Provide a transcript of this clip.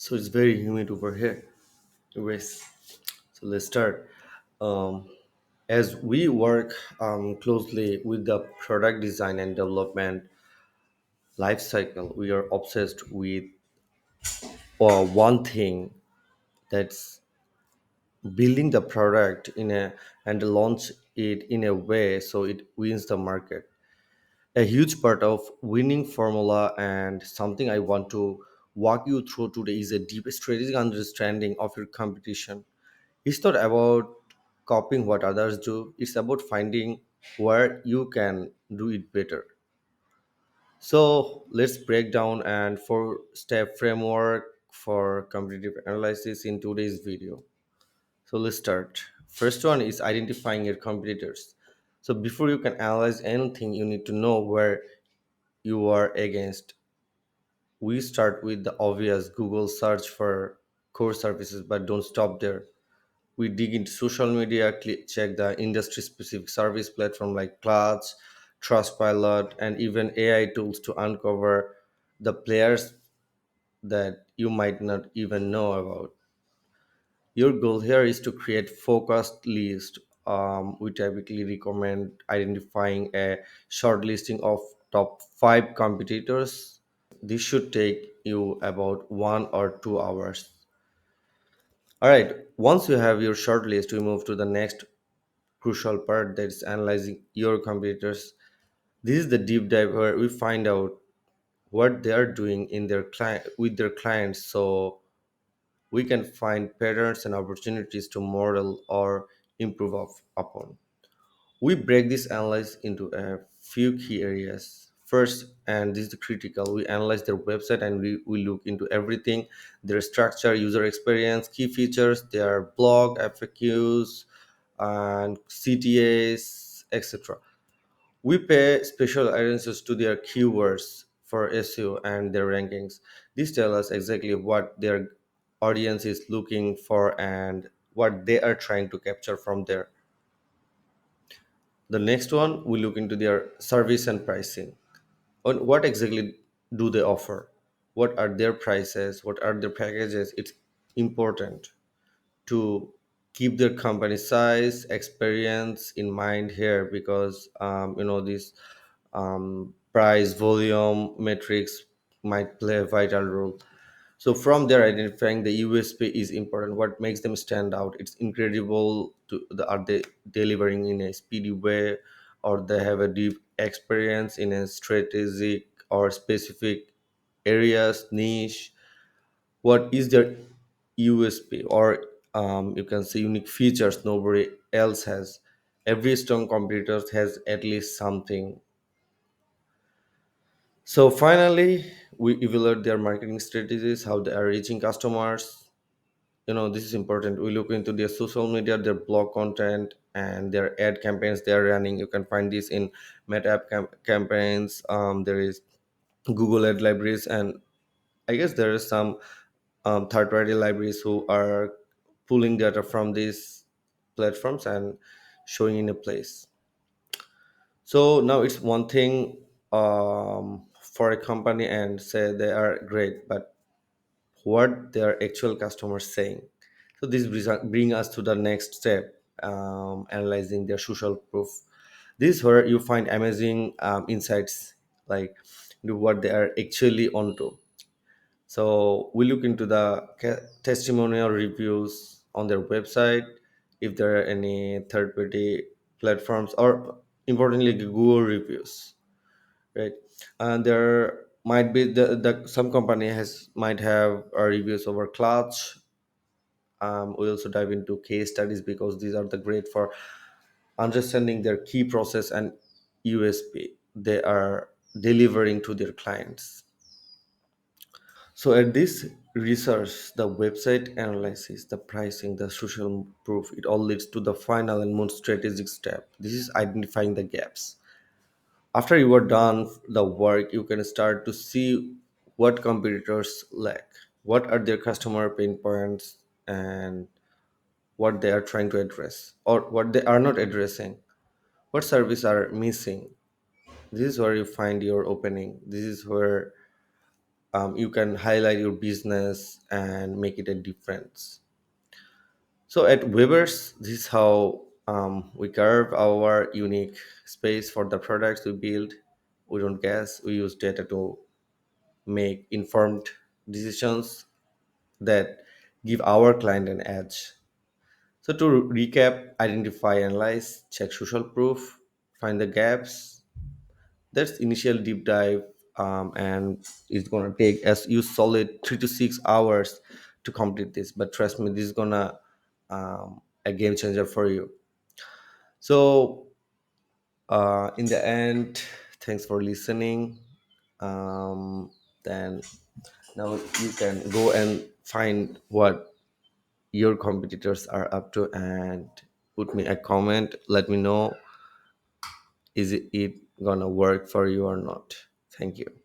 So it's very humid over here. Anyways, so let's start. Um, as we work closely with the product design and development life cycle, we are obsessed with one thing, that's building the product in a and launch it in a way so it wins the market. A huge part of winning formula and something I want to walk you through today is a deep strategic understanding of your competition. It's not about copying what others do, it's about finding where you can do it better. So let's break down and four step framework for competitive analysis in today's video. So let's start. First one is identifying your competitors. So before you can analyze anything, you need to know where you are against. We start with the obvious Google search for core services, but don't stop there. We dig into social media, check the industry specific service platform like Clutch, Trustpilot, and even AI tools to uncover the players that you might not even know about. Your goal here is to create focused list. We typically recommend identifying a short listing of top 5 competitors. This should take you about 1 or 2 hours. All right, once you have your short list, we move to the next crucial part, that is analyzing your competitors. This is the deep dive where we find out what they are doing in their client with their clients, so we can find patterns and opportunities to model or improve upon. We break this analysis into a few key areas. First, and this is the critical, we analyze their website and we look into everything: their structure, user experience, key features, their blog, FAQs, and CTAs, etc. We pay special attention to their keywords for SEO and their rankings. These tell us exactly what their audience is looking for and what they are trying to capture from there. The next one, we look into their service and pricing. On what exactly do they offer? What are their prices? What are their packages? It's important to keep their company size, experience in mind here, because these price volume metrics might play a vital role. So from there, identifying the USP is important. What makes them stand out? It's incredible. Are they delivering in a speedy way, or they have a deep experience in a strategic or specific areas niche? What is their USP, or you can say unique features nobody else has? Every strong competitor has at least something. So finally, we evaluate their marketing strategies, how they are reaching customers. This is important. We look into their social media, their blog content, and their ad campaigns they are running. You can find this in meta app campaigns. There is Google ad libraries, and I guess there is some third party libraries who are pulling data from these platforms and showing in a place. So now it's one thing for a company and say they are great, but what their actual customers saying? So this bring us to the next step, analyzing their social proof. This is where you find amazing insights, like what they are actually onto. So we look into the testimonial reviews on their website, if there are any third party platforms, or importantly Google reviews, right? And there might be the some company has might have reviews over Clutch. We also dive into case studies because these are the great for understanding their key process and USP they are delivering to their clients. So at this research, the website analysis, the pricing, the social proof, it all leads to the final and most strategic step. This is identifying the gaps. After you are done the work, you can start to see what competitors lack, what are their customer pain points, and what they are trying to address or what they are not addressing, what service are missing. This is where you find your opening. This is where you can highlight your business and make it a difference. So at weavers, this is how we carve our unique space for the products we build. We don't guess, we use data to make informed decisions that give our client an edge. So to recap, identify, analyze, check social proof, find the gaps. That's initial deep dive, and it's gonna take as you solid 3 to 6 hours to complete this. But trust me, this is gonna a game changer for you. So in the end, thanks for listening. Um, then now you can go and find what your competitors are up to and put me a comment. Let me know, is it gonna work for you or not. Thank you.